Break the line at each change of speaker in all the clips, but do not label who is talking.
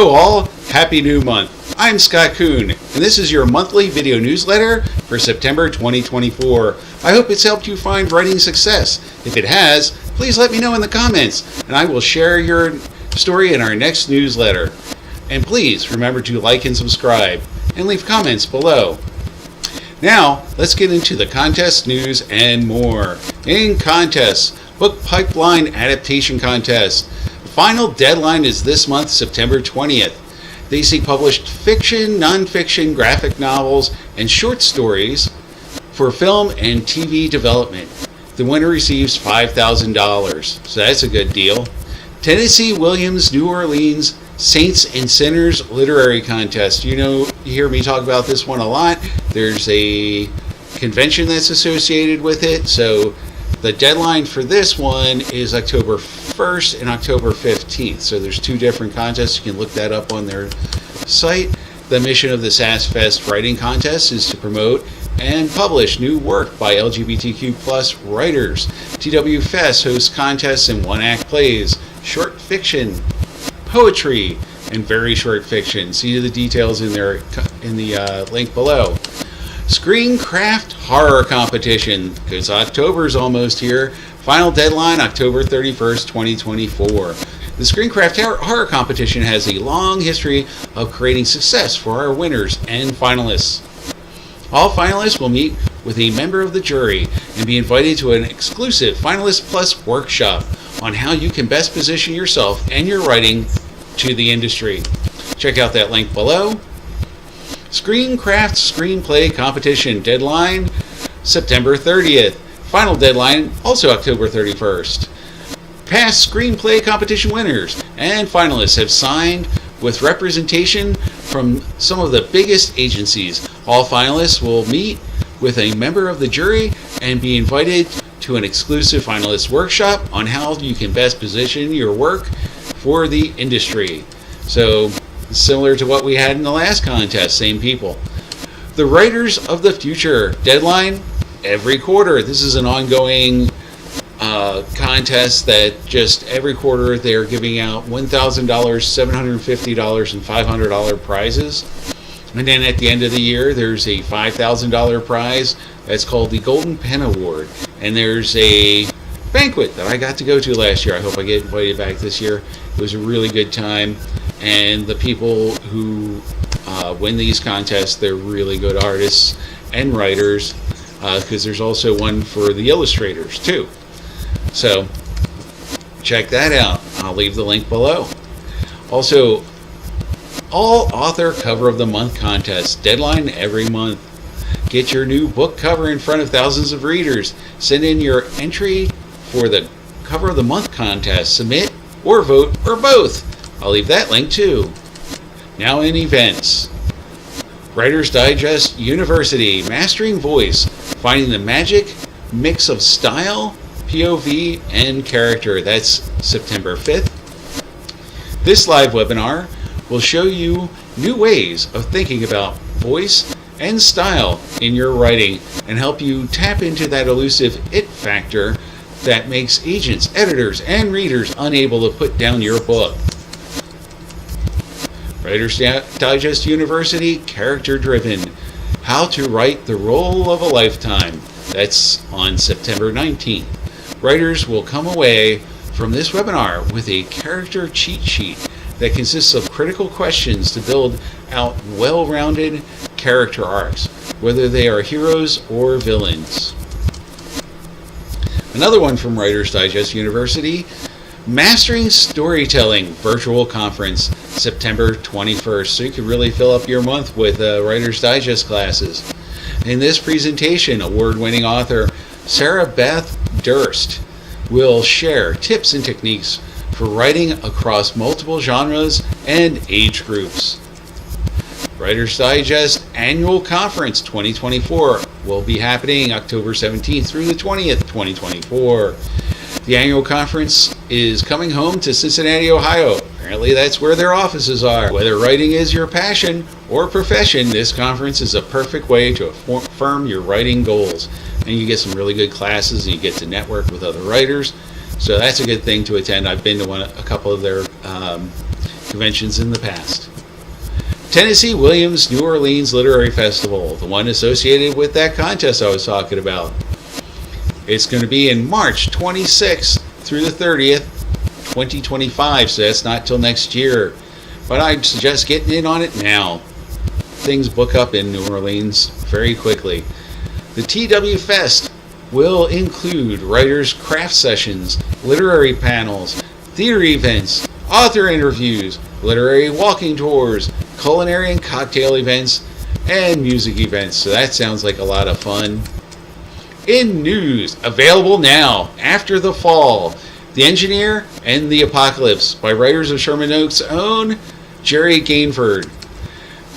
Hello all, happy new month. I'm Scott Kuhn, and this is your monthly video newsletter for September 2024. I hope it's helped you find writing success. If it has, please let me know in the comments, and I will share your story in our next newsletter. And please remember to like and subscribe, and leave comments below. Now, let's get into the contest news and more. In contests, Book Pipeline Adaptation Contest. The final deadline is this month, September 20th. They seek published fiction, nonfiction, graphic novels, and short stories for film and TV development. The winner receives $5,000, so that's a good deal. Tennessee Williams New Orleans Saints and Sinners Literary Contest. You hear me talk about this one a lot. There's a convention that's associated with it, so the deadline for this one is October 1st and October 15th. So there's two different contests. You can look that up on their site. The mission of the SAS Fest Writing Contest is to promote and publish new work by LGBTQ+ writers. TW Fest hosts contests in one-act plays, short fiction, poetry, and very short fiction. See the details in the link below. ScreenCraft Horror Competition, because October's almost here. Final deadline, October 31st, 2024. The ScreenCraft Horror Competition has a long history of creating success for our winners and finalists. All finalists will meet with a member of the jury and be invited to an exclusive Finalist Plus workshop on how you can best position yourself and your writing to the industry. Check out that link below. ScreenCraft Screenplay Competition deadline, September 30th. Final deadline, also October 31st. Past Screenplay Competition winners and finalists have signed with representation from some of the biggest agencies. All finalists will meet with a member of the jury and be invited to an exclusive finalist workshop on how you can best position your work for the industry. So, similar to what we had in the last contest, same people. The Writers of the Future deadline, every quarter. This is an ongoing contest that just every quarter they're giving out $1,000, $750, and $500 prizes. And then at the end of the year, there's a $5,000 prize that's called the Golden Pen Award. And there's a banquet that I got to go to last year. I hope I get invited back this year. It was a really good time. And the people who win these contests, they're really good artists and writers, because there's also one for the illustrators too. So check that out. I'll leave the link below. Also, AllAuthor Cover of the Month contest, deadline every month. Get your new book cover in front of thousands of readers. Send in your entry for the Cover of the Month contest. Submit or vote or both. I'll leave that link too. Now in events. Writer's Digest University, Mastering Voice, Finding the Magic Mix of Style, POV, and Character. That's September 5th. This live webinar will show you new ways of thinking about voice and style in your writing and help you tap into that elusive it factor that makes agents, editors, and readers unable to put down your book. Writer's Digest University, Character Driven, How to Write the Role of a Lifetime. That's on September 19th. Writers will come away from this webinar with a character cheat sheet that consists of critical questions to build out well-rounded character arcs, whether they are heroes or villains. Another one from Writer's Digest University, Mastering Storytelling Virtual Conference, September 21st. So you can really fill up your month with Writer's Digest classes. In this presentation, award-winning author Sarah Beth Durst will share tips and techniques for writing across multiple genres and age groups. Writer's Digest Annual Conference 2024 will be happening October 17th through the 20th, 2024. The annual conference is coming home to Cincinnati, Ohio. Apparently that's where their offices are. Whether writing is your passion or profession, this conference is a perfect way to affirm your writing goals. And you get some really good classes and you get to network with other writers. So that's a good thing to attend. I've been to a couple of their conventions in the past. Tennessee Williams New Orleans Literary Festival, the one associated with that contest I was talking about. It's going to be in March 26th through the 30th, 2025, so that's not till next year. But I'd suggest getting in on it now. Things book up in New Orleans very quickly. The TW Fest will include writers' craft sessions, literary panels, theater events, author interviews, literary walking tours, culinary and cocktail events, and music events. So that sounds like a lot of fun. In news, available now, After the Fall, The Engineer and the Apocalypse by writers of Sherman Oaks' own Jerry Gainford.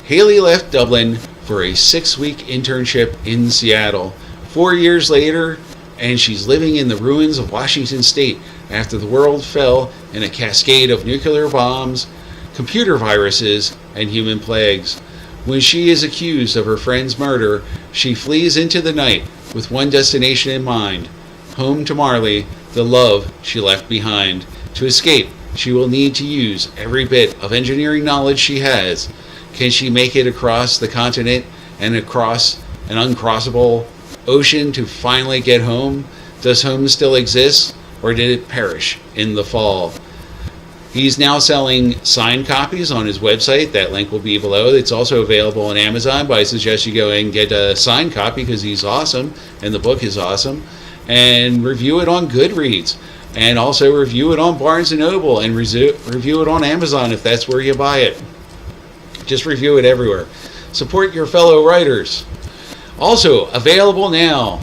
Haley left Dublin for a 6-week internship in Seattle. 4 years later, and she's living in the ruins of Washington State after the world fell in a cascade of nuclear bombs, computer viruses, and human plagues. When she is accused of her friend's murder, she flees into the night with one destination in mind: home to Marley, the love she left behind. To escape, she will need to use every bit of engineering knowledge she has. Can she make it across the continent and across an uncrossable ocean to finally get home? Does home still exist, or did it perish in the fall? He's now selling signed copies on his website. That link will be below. It's also available on Amazon, but I suggest you go and get a signed copy because he's awesome and the book is awesome. And review it on Goodreads. And also review it on Barnes & Noble and review it on Amazon if that's where you buy it. Just review it everywhere. Support your fellow writers. Also available now,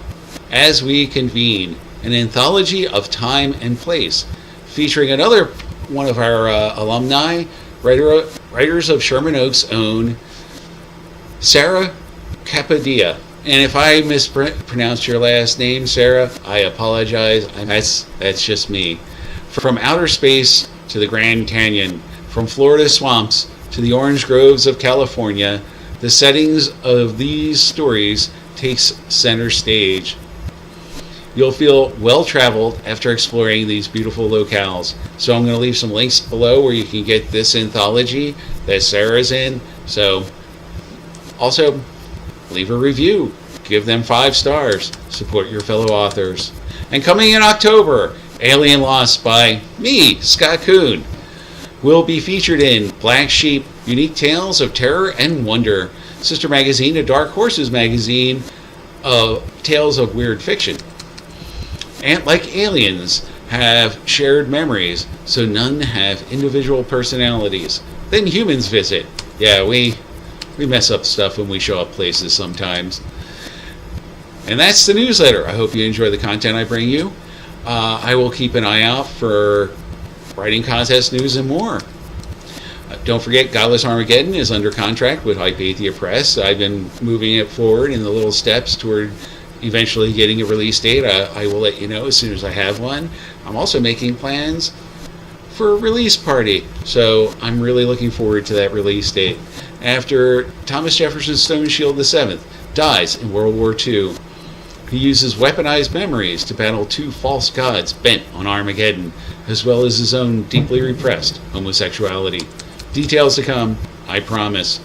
As We Convene, an anthology of time and place, featuring another one of our alumni, writers of Sherman Oaks' own Sarah Capadia. And if I mispronounced your last name, Sarah, I apologize. That's just me. From outer space to the Grand Canyon, from Florida swamps to the orange groves of California, the settings of these stories takes center stage. You'll feel well-traveled after exploring these beautiful locales. So I'm going to leave some links below where you can get this anthology that Sarah's in. So also leave a review. Give them 5 stars. Support your fellow authors. And coming in October, Alien Lost by me, Scott Kuhn, will be featured in Black Sheep, Unique Tales of Terror and Wonder, sister magazine to Dark Horses magazine of Tales of Weird Fiction. And like aliens have shared memories, so none have individual personalities. Then humans visit. Yeah, we mess up stuff when we show up places sometimes. And that's the newsletter. I hope you enjoy the content I bring you. I will keep an eye out for writing contest news and more. Don't forget, Godless Armageddon is under contract with Hypatia Press. I've been moving it forward in the little steps toward eventually getting a release date. I will let you know as soon as I have one. I'm also making plans for a release party, so I'm really looking forward to that release date. After Thomas Jefferson Stoneshield VII dies in World War II, he uses weaponized memories to battle 2 false gods bent on Armageddon, as well as his own deeply repressed homosexuality. Details to come, I promise.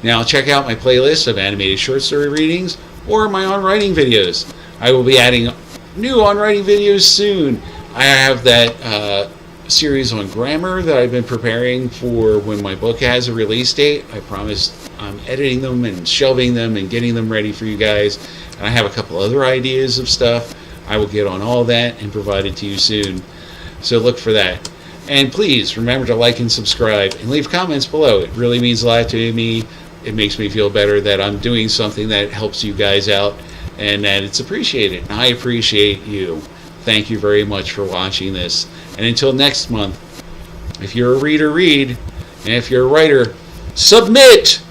Now check out my playlist of animated short story readings or my on-writing videos. I will be adding new on-writing videos soon. I have that series on grammar that I've been preparing for when my book has a release date. I promise I'm editing them and shelving them and getting them ready for you guys. And I have a couple other ideas of stuff. I will get on all that and provide it to you soon. So look for that. And please remember to like and subscribe and leave comments below. It really means a lot to me. It makes me feel better that I'm doing something that helps you guys out and that it's appreciated. And I appreciate you. Thank you very much for watching this. And until next month, if you're a reader, read. And if you're a writer, submit!